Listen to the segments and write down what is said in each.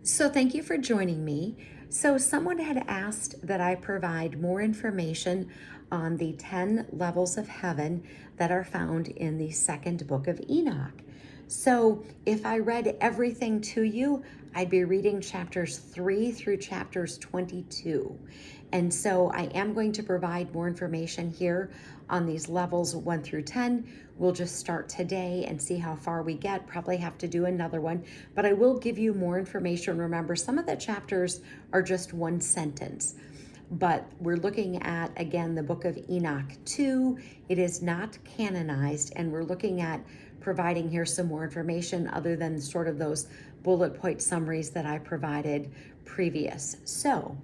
So, thank you for joining me. So, someone had asked that I provide more information on the 10 levels of heaven that are found in the second book of Enoch. So, if I read everything to you, I'd be reading chapters 3 through chapters 22. And so, I am going to provide more information here on these levels 1 through 10. We'll just start today and see how far we get. Probably have to do another one, but I will give you more information. Remember, some of the chapters are just one sentence, but we're looking at, again, the book of Enoch 2. It is not canonized, and we're looking at providing here some more information other than sort of those bullet point summaries that I provided previous. So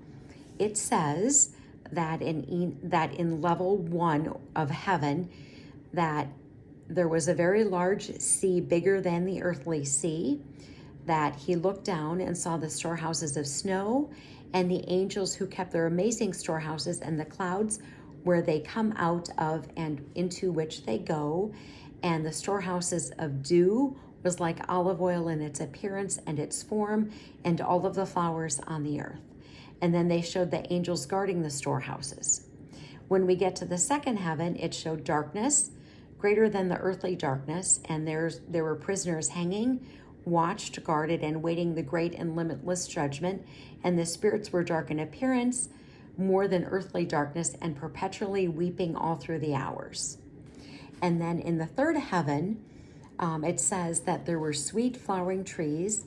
it says that in level 1 of heaven, that there was a very large sea, bigger than the earthly sea, that he looked down and saw the storehouses of snow and the angels who kept their amazing storehouses, and the clouds where they come out of and into which they go. And the storehouses of dew was like olive oil in its appearance and its form, and all of the flowers on the earth. And then they showed the angels guarding the storehouses. When we get to the second heaven, it showed darkness greater than the earthly darkness, and there were prisoners hanging, watched, guarded, and waiting the great and limitless judgment. And the spirits were dark in appearance, more than earthly darkness, and perpetually weeping all through the hours. And then in the third heaven, it says that there were sweet flowering trees,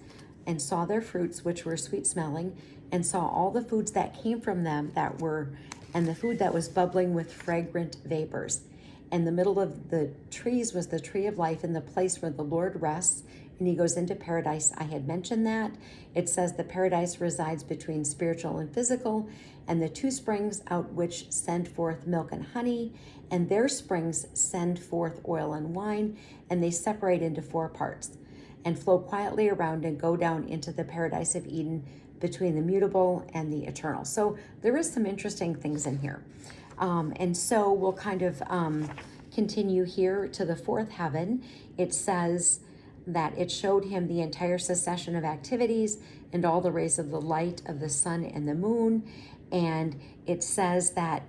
and saw their fruits, which were sweet smelling, and saw all the foods that came from them and the food that was bubbling with fragrant vapors. In the middle of the trees was the tree of life, in the place where the Lord rests, and he goes into paradise. I had mentioned that. It says the paradise resides between spiritual and physical, and the two springs out which send forth milk and honey, and their springs send forth oil and wine, and they separate into 4 parts and flow quietly around and go down into the paradise of Eden between the mutable and the eternal. So there is some interesting things in here. And so we'll kind of continue here to the fourth heaven. It says that it showed him the entire succession of activities and all the rays of the light of the sun and the moon. And it says that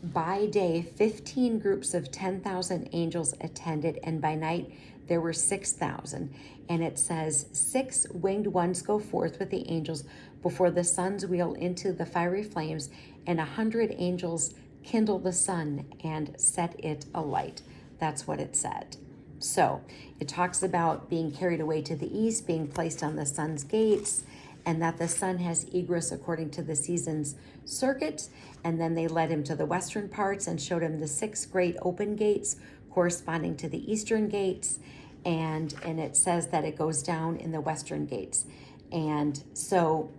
by day, 15 groups of 10,000 angels attended, and by night, there were 6,000. And it says 6 winged ones go forth with the angels before the sun's wheel into the fiery flames, and 100 angels kindle the sun and set it alight. That's what it said. So it talks about being carried away to the east, being placed on the sun's gates, and that the sun has egress according to the season's circuit. And then they led him to the western parts and showed him the 6 great open gates corresponding to the eastern gates. And it says that it goes down in the western gates. And so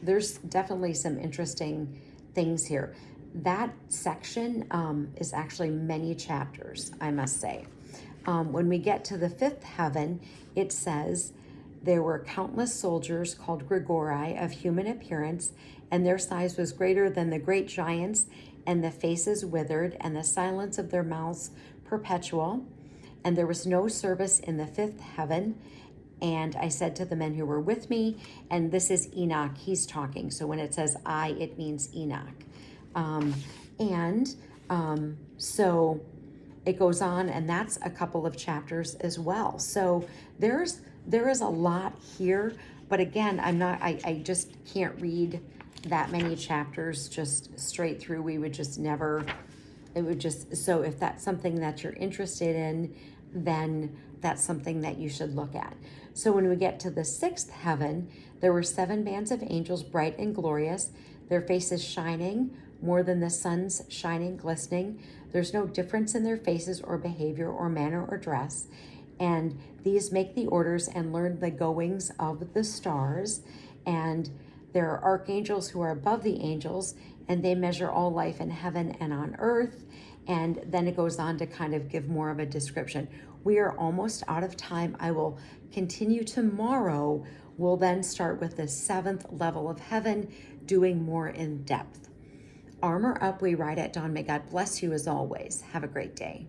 there's definitely some interesting things here. That section is actually many chapters, I must say. When we get to the fifth heaven, it says there were countless soldiers called Grigori of human appearance, and their size was greater than the great giants, and the faces withered, and the silence of their mouths perpetual. And there was no service in the fifth heaven. And I said to the men who were with me, and this is Enoch, he's talking. So when it says I, it means Enoch. So it goes on, and that's a couple of chapters as well. So there is a lot here, but again, I just can't read that many chapters just straight through. We would just never, so if that's something that you're interested in, then that's something that you should look at. So when we get to the sixth heaven, there were 7 bands of angels, bright and glorious, their faces shining more than the sun's shining, glistening. There's no difference in their faces or behavior or manner or dress. And these make the orders and learn the goings of the stars. And there are archangels who are above the angels, and they measure all life in heaven and on earth. And then it goes on to kind of give more of a description. We are almost out of time. I will continue tomorrow. We'll then start with the 7th level of heaven, doing more in depth. Armor up, we ride at dawn. May God bless you as always. Have a great day.